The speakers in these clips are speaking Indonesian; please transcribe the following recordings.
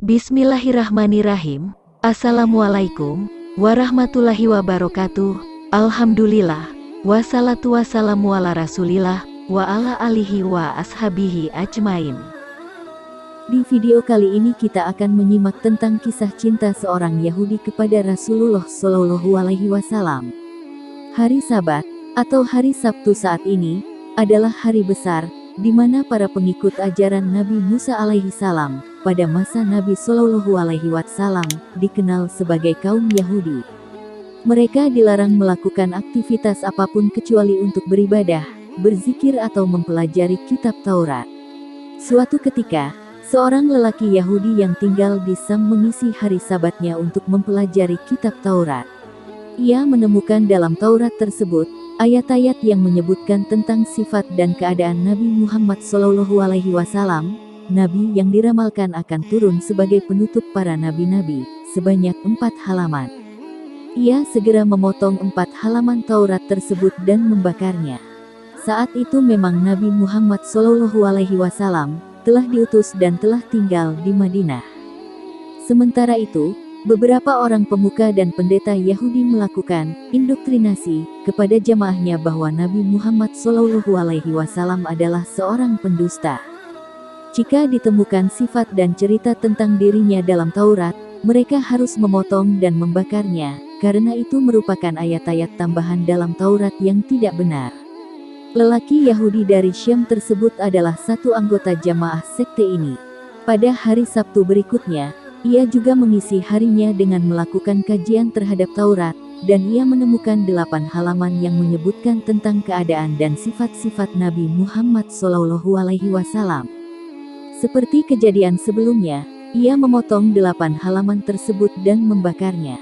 Bismillahirrahmanirrahim. Assalamualaikum warahmatullahi wabarakatuh. Alhamdulillah. Wassalatu wassalamu ala rasulillah wa ala alihi wa ashabihi ajmain. Di video kali ini kita akan menyimak tentang kisah cinta seorang Yahudi kepada Rasulullah Shallallahu Alaihi Wasallam. Hari Sabat atau hari Sabtu saat ini adalah hari besar di mana para pengikut ajaran Nabi Musa alaihi salam pada masa Nabi Shallallahu Alaihi Wasallam dikenal sebagai kaum Yahudi. Mereka dilarang melakukan aktivitas apapun kecuali untuk beribadah, berzikir atau mempelajari kitab Taurat. Suatu ketika, seorang lelaki Yahudi yang tinggal di Sam mengisi hari Sabatnya untuk mempelajari kitab Taurat. Ia menemukan dalam Taurat tersebut ayat-ayat yang menyebutkan tentang sifat dan keadaan Nabi Muhammad Shallallahu Alaihi Wasallam, Nabi yang diramalkan akan turun sebagai penutup para nabi-nabi, sebanyak 4 halaman. Ia segera memotong 4 halaman Taurat tersebut dan membakarnya. Saat itu memang Nabi Muhammad Shallallahu Alaihi Wasallam telah diutus dan telah tinggal di Madinah. Sementara itu, beberapa orang pemuka dan pendeta Yahudi melakukan indoktrinasi kepada jamaahnya bahwa Nabi Muhammad Shallallahu Alaihi Wasallam adalah seorang pendusta. Jika ditemukan sifat dan cerita tentang dirinya dalam Taurat, mereka harus memotong dan membakarnya, karena itu merupakan ayat-ayat tambahan dalam Taurat yang tidak benar. Lelaki Yahudi dari Syam tersebut adalah satu anggota jamaah sekte ini. Pada hari Sabtu berikutnya, ia juga mengisi harinya dengan melakukan kajian terhadap Taurat, dan ia menemukan 8 halaman yang menyebutkan tentang keadaan dan sifat-sifat Nabi Muhammad Shallallahu Alaihi Wasallam. Seperti kejadian sebelumnya, ia memotong 8 halaman tersebut dan membakarnya.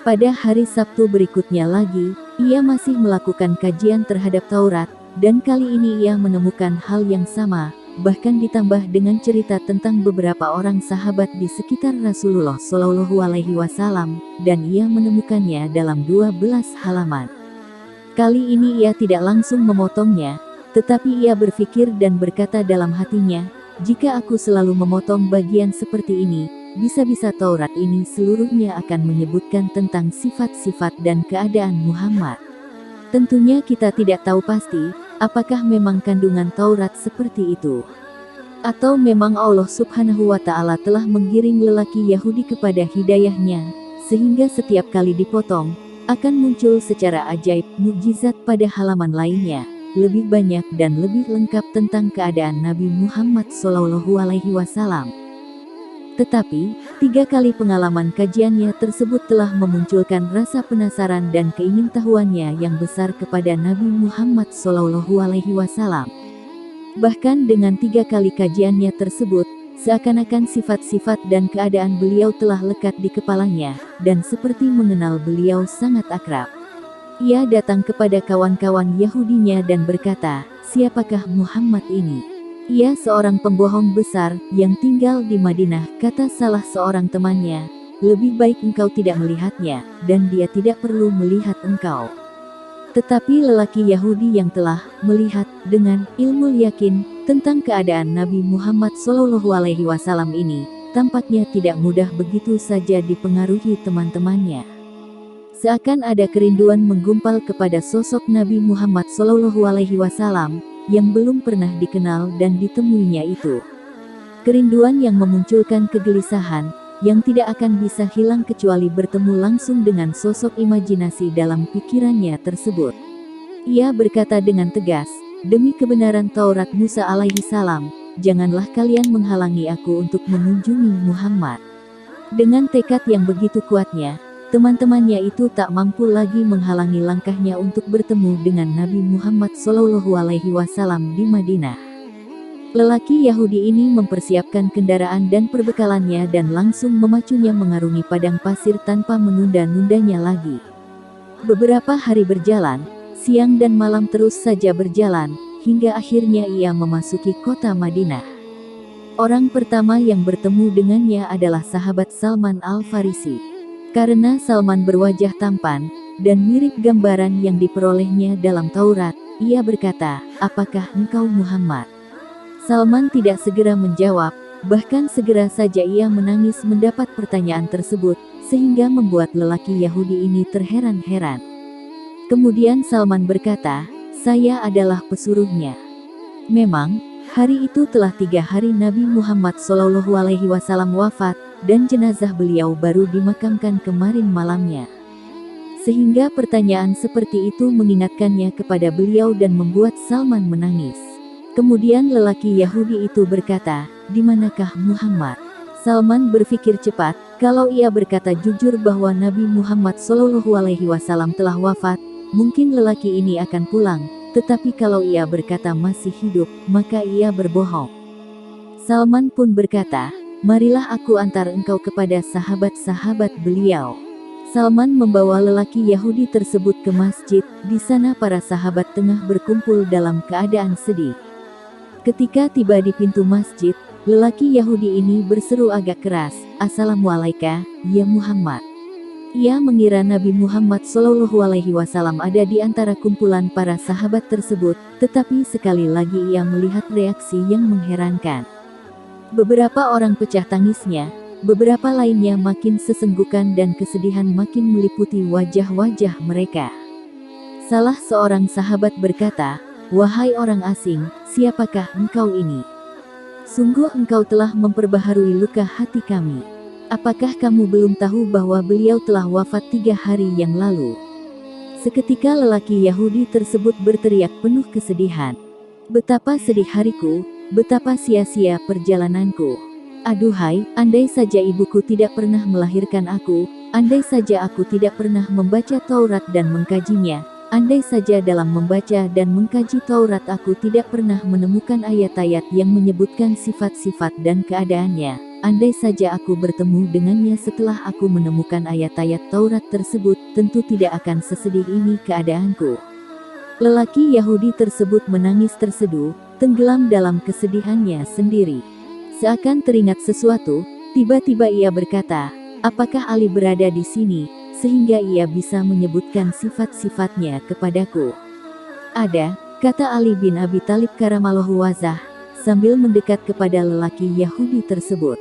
Pada hari Sabtu berikutnya lagi, ia masih melakukan kajian terhadap Taurat, dan kali ini ia menemukan hal yang sama, bahkan ditambah dengan cerita tentang beberapa orang sahabat di sekitar Rasulullah Shallallahu Alaihi Wasallam, dan ia menemukannya dalam 12 halaman. Kali ini ia tidak langsung memotongnya, tetapi ia berpikir dan berkata dalam hatinya, jika aku selalu memotong bagian seperti ini, bisa-bisa Taurat ini seluruhnya akan menyebutkan tentang sifat-sifat dan keadaan Muhammad. Tentunya kita tidak tahu pasti, apakah memang kandungan Taurat seperti itu? Atau memang Allah Subhanahu wa Ta'ala telah menggiring lelaki Yahudi kepada hidayahnya, sehingga setiap kali dipotong, akan muncul secara ajaib mukjizat pada halaman lainnya, lebih banyak dan lebih lengkap tentang keadaan Nabi Muhammad Shallallahu Alaihi Wasallam. Tetapi, 3 kali pengalaman kajiannya tersebut telah memunculkan rasa penasaran dan keingintahuannya yang besar kepada Nabi Muhammad Shallallahu Alaihi Wasallam. Bahkan dengan 3 kali kajiannya tersebut, seakan-akan sifat-sifat dan keadaan beliau telah lekat di kepalanya, dan seperti mengenal beliau sangat akrab. Ia datang kepada kawan-kawan Yahudinya dan berkata, "Siapakah Muhammad ini? Ia seorang pembohong besar yang tinggal di Madinah," kata salah seorang temannya. "Lebih baik engkau tidak melihatnya, dan dia tidak perlu melihat engkau." Tetapi lelaki Yahudi yang telah melihat dengan ilmu yakin tentang keadaan Nabi Muhammad Shallallahu Alaihi Wasallam ini, tampaknya tidak mudah begitu saja dipengaruhi teman-temannya. Seakan ada kerinduan menggumpal kepada sosok Nabi Muhammad Shallallahu Alaihi Wasallam yang belum pernah dikenal dan ditemuinya itu. Kerinduan yang memunculkan kegelisahan, yang tidak akan bisa hilang kecuali bertemu langsung dengan sosok imajinasi dalam pikirannya tersebut. Ia berkata dengan tegas, "Demi kebenaran Taurat Musa alaihi salam, janganlah kalian menghalangi aku untuk mengunjungi Muhammad." Dengan tekad yang begitu kuatnya, teman-temannya itu tak mampu lagi menghalangi langkahnya untuk bertemu dengan Nabi Muhammad Shallallahu Alaihi Wasallam di Madinah. Lelaki Yahudi ini mempersiapkan kendaraan dan perbekalannya dan langsung memacunya mengarungi padang pasir tanpa menunda-nundanya lagi. Beberapa hari berjalan, siang dan malam terus saja berjalan, hingga akhirnya ia memasuki kota Madinah. Orang pertama yang bertemu dengannya adalah sahabat Salman Al-Farisi. Karena Salman berwajah tampan, dan mirip gambaran yang diperolehnya dalam Taurat, ia berkata, "Apakah engkau Muhammad?" Salman tidak segera menjawab, Bahkan segera saja ia menangis mendapat pertanyaan tersebut, sehingga membuat lelaki Yahudi ini terheran-heran. Kemudian Salman berkata, "Saya adalah pesuruhnya." Memang, hari itu telah 3 hari Nabi Muhammad SAW wafat, dan jenazah beliau baru dimakamkan kemarin malamnya. Sehingga pertanyaan seperti itu mengingatkannya kepada beliau dan membuat Salman menangis. Kemudian lelaki Yahudi itu berkata, "Di manakah Muhammad?" Salman berpikir cepat, kalau ia berkata jujur bahwa Nabi Muhammad SAW telah wafat, mungkin lelaki ini akan pulang. Tetapi kalau ia berkata masih hidup, maka ia berbohong. Salman pun berkata, "Marilah aku antar engkau kepada sahabat-sahabat beliau." Salman membawa lelaki Yahudi tersebut ke masjid. Di sana para sahabat tengah berkumpul dalam keadaan sedih. Ketika tiba di pintu masjid, lelaki Yahudi ini berseru agak keras, "Assalamualaikum, ya Muhammad." Ia mengira Nabi Muhammad SAW ada di antara kumpulan para sahabat tersebut, tetapi sekali lagi ia melihat reaksi yang mengherankan. Beberapa orang pecah tangisnya, beberapa lainnya makin sesenggukan dan kesedihan makin meliputi wajah-wajah mereka. Salah seorang sahabat berkata, "Wahai orang asing, siapakah engkau ini? Sungguh engkau telah memperbaharui luka hati kami. Apakah kamu belum tahu bahwa beliau telah wafat 3 hari yang lalu?" Seketika lelaki Yahudi tersebut berteriak penuh kesedihan, "Betapa sedih hariku, betapa sia-sia perjalananku. Aduhai, andai saja ibuku tidak pernah melahirkan aku, andai saja aku tidak pernah membaca Taurat dan mengkajinya, andai saja dalam membaca dan mengkaji Taurat aku tidak pernah menemukan ayat-ayat yang menyebutkan sifat-sifat dan keadaannya. Andai saja aku bertemu dengannya setelah aku menemukan ayat-ayat Taurat tersebut, tentu tidak akan sesedih ini keadaanku." Lelaki Yahudi tersebut menangis terseduh, tenggelam dalam kesedihannya sendiri. Seakan teringat sesuatu, tiba-tiba ia berkata, "Apakah Ali berada di sini, sehingga ia bisa menyebutkan sifat-sifatnya kepadaku?" "Ada," kata Ali bin Abi Thalib karamallahu wajhah, sambil mendekat kepada lelaki Yahudi tersebut.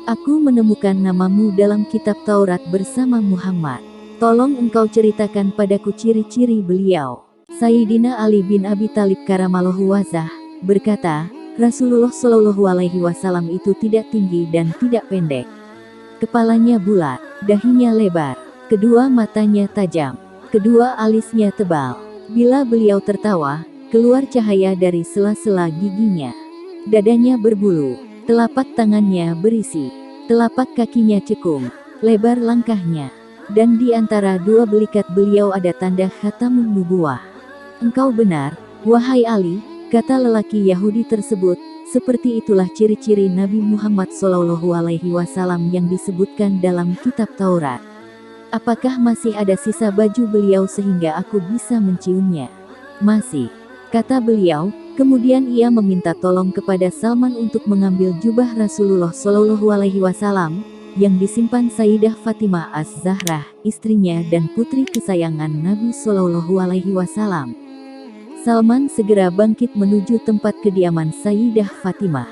"Aku menemukan namamu dalam kitab Taurat bersama Muhammad. Tolong engkau ceritakan padaku ciri-ciri beliau." Sayyidina Ali bin Abi Thalib karamallahu wajhah berkata, "Rasulullah SAW itu tidak tinggi dan tidak pendek. Kepalanya bulat, dahinya lebar, kedua matanya tajam, kedua alisnya tebal. Bila beliau tertawa, keluar cahaya dari sela-sela giginya. Dadanya berbulu, telapak tangannya berisi, telapak kakinya cekung, lebar langkahnya, dan di antara dua belikat beliau ada tanda khatamun nubuwah." "Engkau benar, wahai Ali," kata lelaki Yahudi tersebut, "seperti itulah ciri-ciri Nabi Muhammad SAW yang disebutkan dalam kitab Taurat. Apakah masih ada sisa baju beliau sehingga aku bisa menciumnya?" "Masih," kata beliau. Kemudian ia meminta tolong kepada Salman untuk mengambil jubah Rasulullah SAW yang disimpan Sayyidah Fatimah Az-Zahrah, istrinya dan putri kesayangan Nabi SAW. Salman segera bangkit menuju tempat kediaman Sayyidah Fatimah.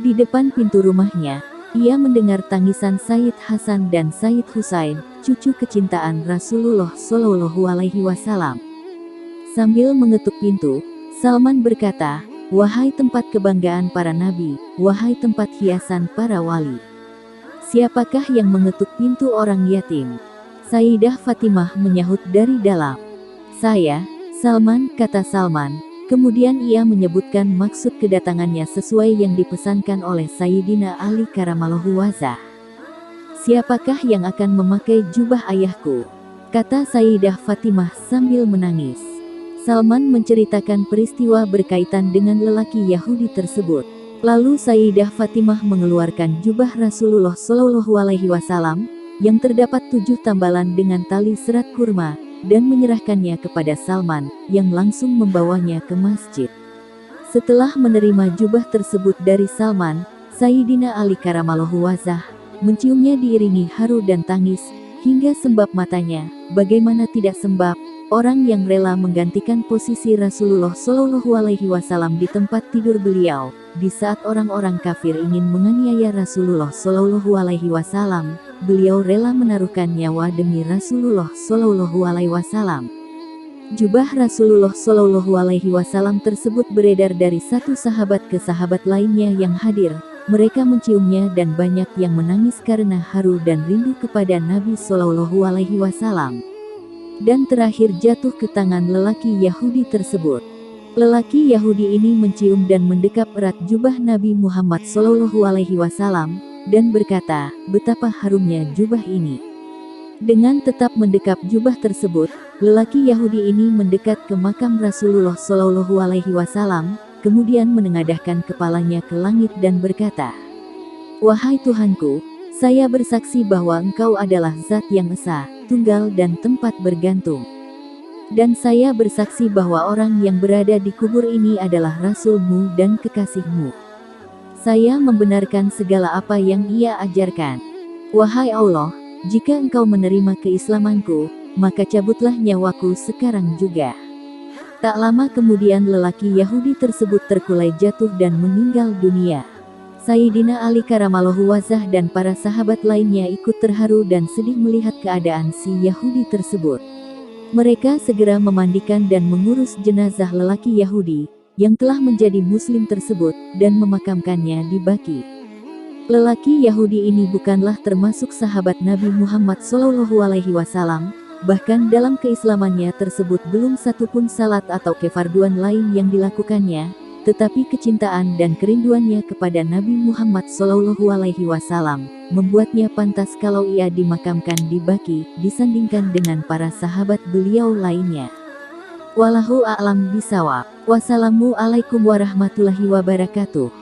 Di depan pintu rumahnya, ia mendengar tangisan Sayyid Hasan dan Sayyid Husain, cucu kecintaan Rasulullah SAW. Sambil mengetuk pintu, Salman berkata, "Wahai tempat kebanggaan para nabi, wahai tempat hiasan para wali. Siapakah yang mengetuk pintu orang yatim?" Sayyidah Fatimah menyahut dari dalam. "Saya, Salman," kata Salman. Kemudian ia menyebutkan maksud kedatangannya sesuai yang dipesankan oleh Sayyidina Ali karamallahu wajhah. "Siapakah yang akan memakai jubah ayahku?" kata Sayyidah Fatimah sambil menangis. Salman menceritakan peristiwa berkaitan dengan lelaki Yahudi tersebut. Lalu Sayyidah Fatimah mengeluarkan jubah Rasulullah SAW yang terdapat 7 tambalan dengan tali serat kurma, dan menyerahkannya kepada Salman, yang langsung membawanya ke masjid. Setelah menerima jubah tersebut dari Salman, Sayyidina Ali karamallahu wajhah menciumnya diiringi haru dan tangis, hingga sembab matanya. Bagaimana tidak sembab, orang yang rela menggantikan posisi Rasulullah Shallallahu Alaihi Wasallam di tempat tidur beliau. Di saat orang-orang kafir ingin menganiaya Rasulullah Shallallahu Alaihi Wasallam, beliau rela menaruhkan nyawa demi Rasulullah Shallallahu Alaihi Wasallam. Jubah Rasulullah Shallallahu Alaihi Wasallam tersebut beredar dari satu sahabat ke sahabat lainnya yang hadir. Mereka menciumnya dan banyak yang menangis karena haru dan rindu kepada Nabi Shallallahu Alaihi Wasallam. Dan terakhir jatuh ke tangan lelaki Yahudi tersebut. Lelaki Yahudi ini mencium dan mendekap erat jubah Nabi Muhammad Shallallahu Alaihi Wasallam dan berkata, betapa harumnya jubah ini. Dengan tetap mendekap jubah tersebut, lelaki Yahudi ini mendekat ke makam Rasulullah Shallallahu Alaihi Wasallam, kemudian menengadahkan kepalanya ke langit dan berkata, "Wahai Tuhanku, saya bersaksi bahwa Engkau adalah Zat yang Esa, Tunggal dan tempat bergantung. Dan saya bersaksi bahwa orang yang berada di kubur ini adalah Rasul-Mu dan kekasih-Mu. Saya membenarkan segala apa yang Ia ajarkan. Wahai Allah, jika Engkau menerima keislamanku, maka cabutlah nyawaku sekarang juga." Tak lama kemudian lelaki Yahudi tersebut terkulai jatuh dan meninggal dunia. Sayyidina Ali karamallahu wajhah dan para sahabat lainnya ikut terharu dan sedih melihat keadaan si Yahudi tersebut. Mereka segera memandikan dan mengurus jenazah lelaki Yahudi yang telah menjadi muslim tersebut dan memakamkannya di Baqi. Lelaki Yahudi ini bukanlah termasuk sahabat Nabi Muhammad SAW, bahkan dalam keislamannya tersebut belum satupun salat atau kefarduan lain yang dilakukannya, tetapi kecintaan dan kerinduannya kepada Nabi Muhammad SAW membuatnya pantas kalau ia dimakamkan di Baqi disandingkan dengan para sahabat beliau lainnya. Wallahu a'lam bishawab. Wassalamualaikum warahmatullahi wabarakatuh.